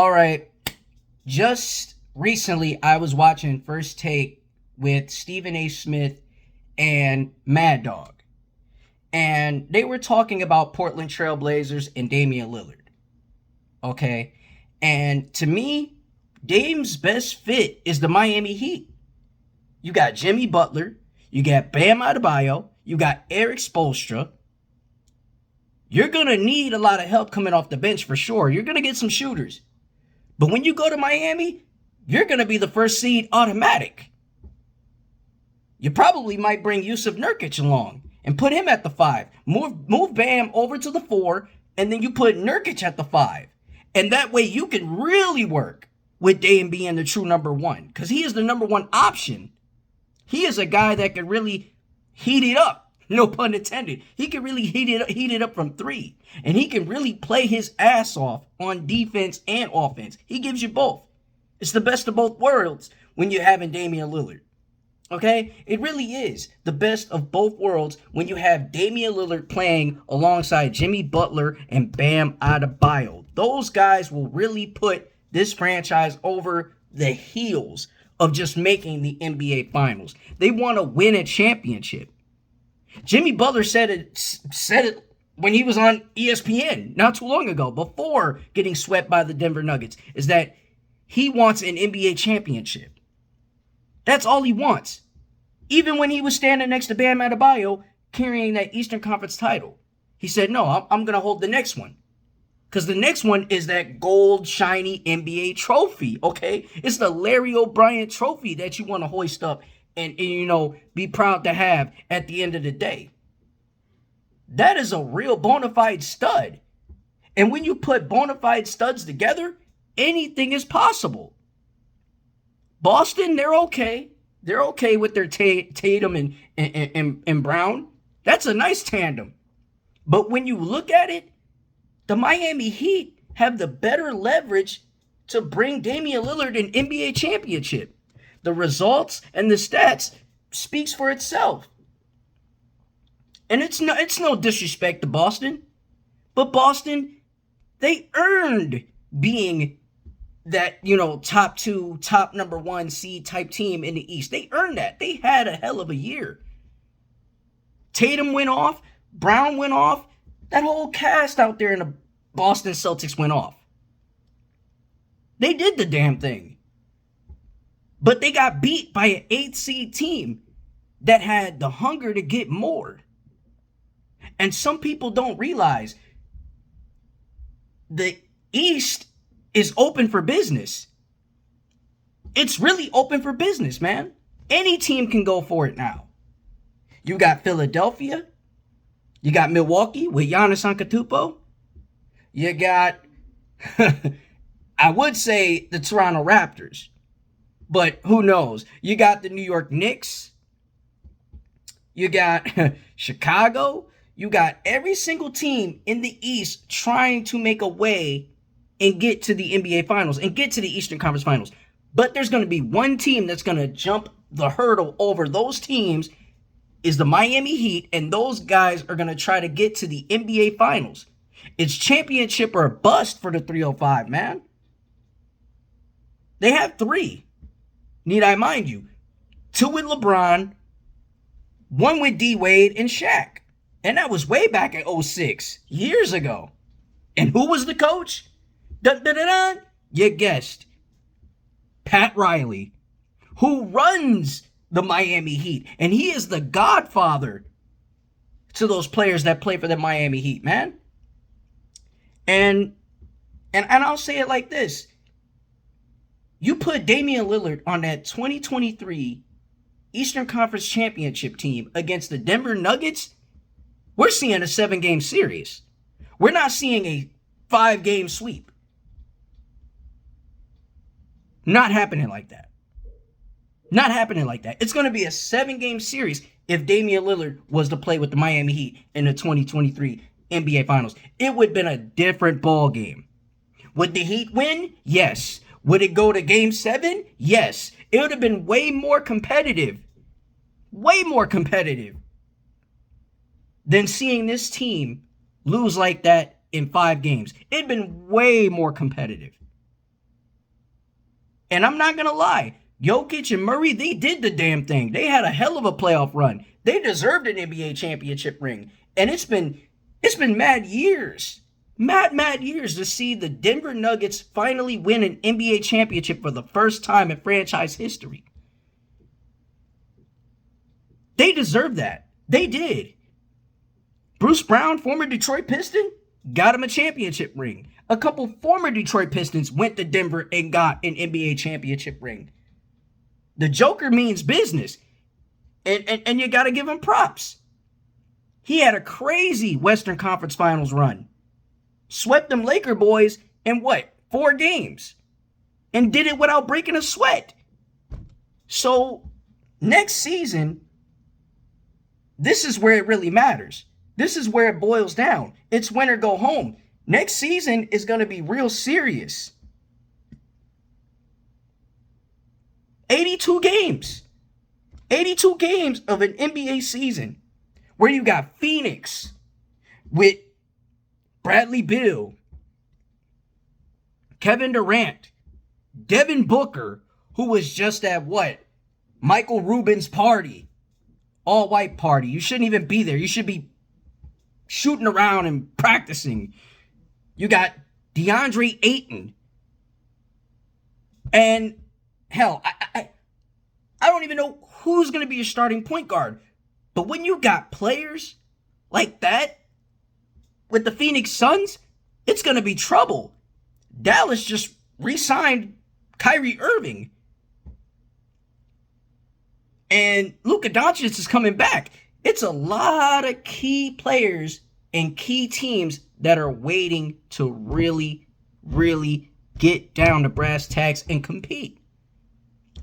All right. Just recently, I was watching First Take with Stephen A. Smith and Mad Dog. And they were talking about Portland Trailblazers and Damian Lillard. Okay. And to me, Dame's best fit is the Miami Heat. You got Jimmy Butler. You got Bam Adebayo. You got Eric Spoelstra. You're going to need a lot of help coming off the bench for sure. You're going to get some shooters. But when you go to Miami, you're going to be the first seed automatic. You probably might bring Yusuf Nurkic along and put him at the 5. Move Bam over to the 4, and then you put Nurkic at the 5. And that way you can really work with Dame being the true number 1, because he is the number 1 option. He is a guy that could really heat it up. No pun intended. He can really heat it up from 3. And he can really play his ass off on defense and offense. He gives you both. It's the best of both worlds when you're having Damian Lillard. Okay? It really is the best of both worlds when you have Damian Lillard playing alongside Jimmy Butler and Bam Adebayo. Those guys will really put this franchise over the heels of just making the NBA Finals. They want to win a championship. Jimmy Butler said it when he was on ESPN not too long ago, before getting swept by the Denver Nuggets, is that he wants an NBA championship. That's all he wants. Even when he was standing next to Bam Adebayo carrying that Eastern Conference title, he said, no, I'm going to hold the next one. Because the next one is that gold, shiny NBA trophy, okay? It's the Larry O'Brien trophy that you want to hoist up and be proud to have at the end of the day. That is a real bona fide stud. And when you put bona fide studs together, anything is possible. Boston, they're okay. They're okay with their Tatum and Brown. That's a nice tandem. But when you look at it, the Miami Heat have the better leverage to bring Damian Lillard an NBA championship. The results and the stats speaks for itself. And it's no disrespect to Boston, but Boston, they earned being that, top 2, top number 1 seed type team in the East. They earned that. They had a hell of a year. Tatum went off, Brown went off, that whole cast out there in the Boston Celtics went off. They did the damn thing. But they got beat by an 8 seed team that had the hunger to get more. And some people don't realize the East is open for business. It's really open for business, man. Any team can go for it now. You got Philadelphia. You got Milwaukee with Giannis Antetokounmpo. You got, I would say, the Toronto Raptors. But who knows? You got the New York Knicks. You got Chicago. You got every single team in the East trying to make a way and get to the NBA Finals and get to the Eastern Conference Finals. But there's going to be one team that's going to jump the hurdle over those teams, is the Miami Heat, and those guys are going to try to get to the NBA Finals. It's championship or bust for the 305, man. They have 3. Need I mind you? 2 with LeBron, 1 with D-Wade and Shaq. And that was way back in 06, years ago. And who was the coach? Dun-dun-dun-dun. You guessed. Pat Riley, who runs the Miami Heat. And he is the godfather to those players that play for the Miami Heat, man. And I'll say it like this. You put Damian Lillard on that 2023 Eastern Conference Championship team against the Denver Nuggets, we're seeing a 7-game series. We're not seeing a 5-game sweep. Not happening like that. Not happening like that. It's going to be a 7-game series if Damian Lillard was to play with the Miami Heat in the 2023 NBA Finals. It would have been a different ball game. Would the Heat win? Yes. Would it go to Game 7? Yes. It would have been way more competitive. Way more competitive than seeing this team lose like that in 5 games. It'd been way more competitive. And I'm not going to lie. Jokic and Murray, they did the damn thing. They had a hell of a playoff run. They deserved an NBA championship ring. And it's been mad years. Mad years to see the Denver Nuggets finally win an NBA championship for the first time in franchise history. They deserve that. They did. Bruce Brown, former Detroit Piston, got him a championship ring. A couple former Detroit Pistons went to Denver and got an NBA championship ring. The Joker means business. And you got to give him props. He had a crazy Western Conference Finals run. Swept them Laker boys in 4 games. And did it without breaking a sweat. So, next season, this is where it really matters. This is where it boils down. It's win or go home. Next season is going to be real serious. 82 games. 82 games of an NBA season where you got Phoenix with Bradley Beal, Kevin Durant, Devin Booker, who was just at Michael Rubin's party. All-white party. You shouldn't even be there. You should be shooting around and practicing. You got DeAndre Ayton. And hell, I don't even know who's going to be your starting point guard. But when you got players like that with the Phoenix Suns, it's going to be trouble. Dallas just re-signed Kyrie Irving. And Luka Doncic is coming back. It's a lot of key players and key teams that are waiting to really, really get down to brass tacks and compete.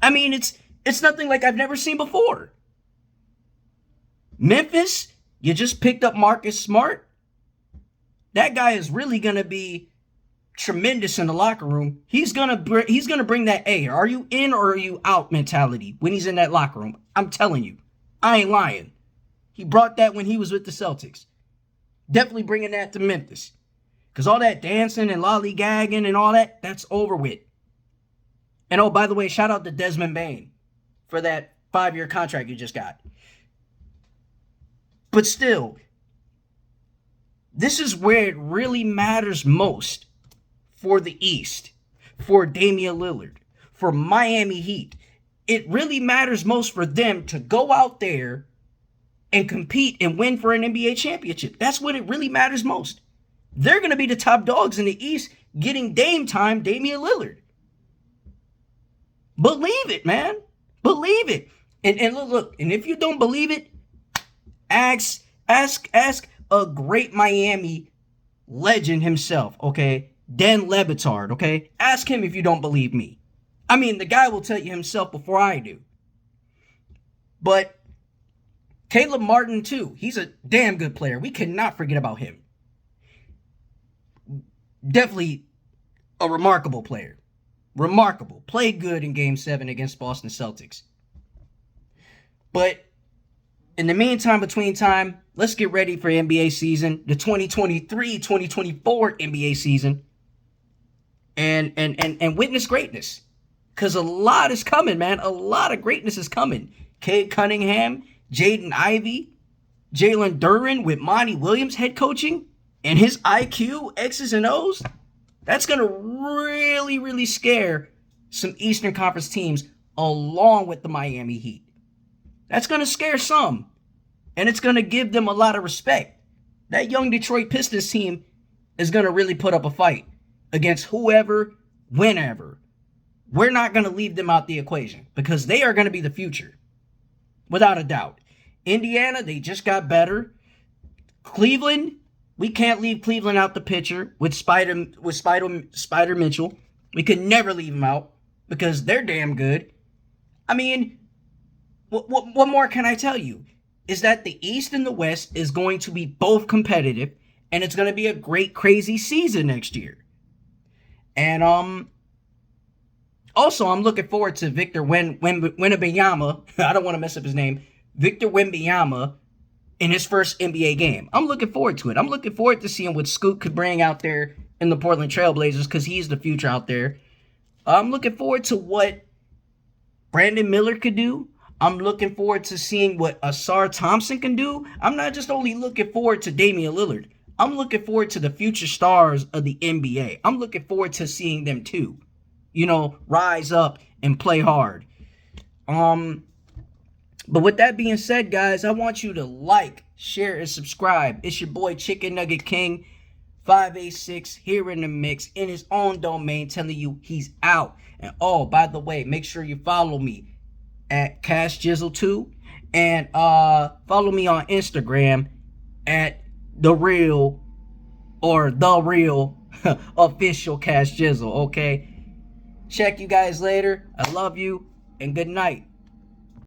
I mean, it's nothing like I've never seen before. Memphis, you just picked up Marcus Smart. That guy is really going to be tremendous in the locker room. He's gonna bring that are you in or are you out mentality when he's in that locker room. I'm telling you, I ain't lying. He brought that when he was with the Celtics. Definitely bringing that to Memphis, because all that dancing and lollygagging and all that's over with. And oh, by the way, shout out to Desmond Bane for that 5-year contract you just got. But still, this is where it really matters most. For the East, for Damian Lillard, for Miami Heat. It really matters most for them to go out there and compete and win for an NBA championship. That's what it really matters most. They're going to be the top dogs in the East getting Damian Lillard. Believe it, man. Believe it. And look, and if you don't believe it, ask a great Miami legend himself, okay? Dan Le Batard, okay? Ask him if you don't believe me. I mean, the guy will tell you himself before I do. But Caleb Martin, too. He's a damn good player. We cannot forget about him. Definitely a remarkable player. Remarkable. Played good in Game 7 against Boston Celtics. But in the meantime, between time, let's get ready for NBA season. The 2023-2024 NBA season. And witness greatness. Because a lot is coming, man. A lot of greatness is coming. Cade Cunningham, Jaden Ivey, Jalen Duren with Monty Williams head coaching. And his IQ, X's and O's. That's going to really, really scare some Eastern Conference teams along with the Miami Heat. That's going to scare some. And it's going to give them a lot of respect. That young Detroit Pistons team is going to really put up a fight against whoever, whenever. We're not going to leave them out the equation because they are going to be the future. Without a doubt. Indiana, they just got better. Cleveland, we can't leave Cleveland out the picture with Spider Mitchell. We could never leave them out because they're damn good. I mean, what more can I tell you? Is that the East and the West is going to be both competitive, and it's going to be a great, crazy season next year. And also, I'm looking forward to Victor Wembanyama. I don't want to mess up his name. Victor Wembanyama in his first NBA game. I'm looking forward to it. I'm looking forward to seeing what Scoot could bring out there in the Portland Trailblazers because he's the future out there. I'm looking forward to what Brandon Miller could do. I'm looking forward to seeing what Asar Thompson can do. I'm not just only looking forward to Damian Lillard. I'm looking forward to the future stars of the NBA. I'm looking forward to seeing them too. Rise up and play hard. But with that being said, guys, I want you to like, share, and subscribe. It's your boy Chicken Nugget King 586 here in the mix in his own domain, telling you he's out. And by the way, make sure you follow me at Cash Jizzle 2 and follow me on Instagram at the real official Cash Jizzle. Okay, check you guys later. I love you and good night.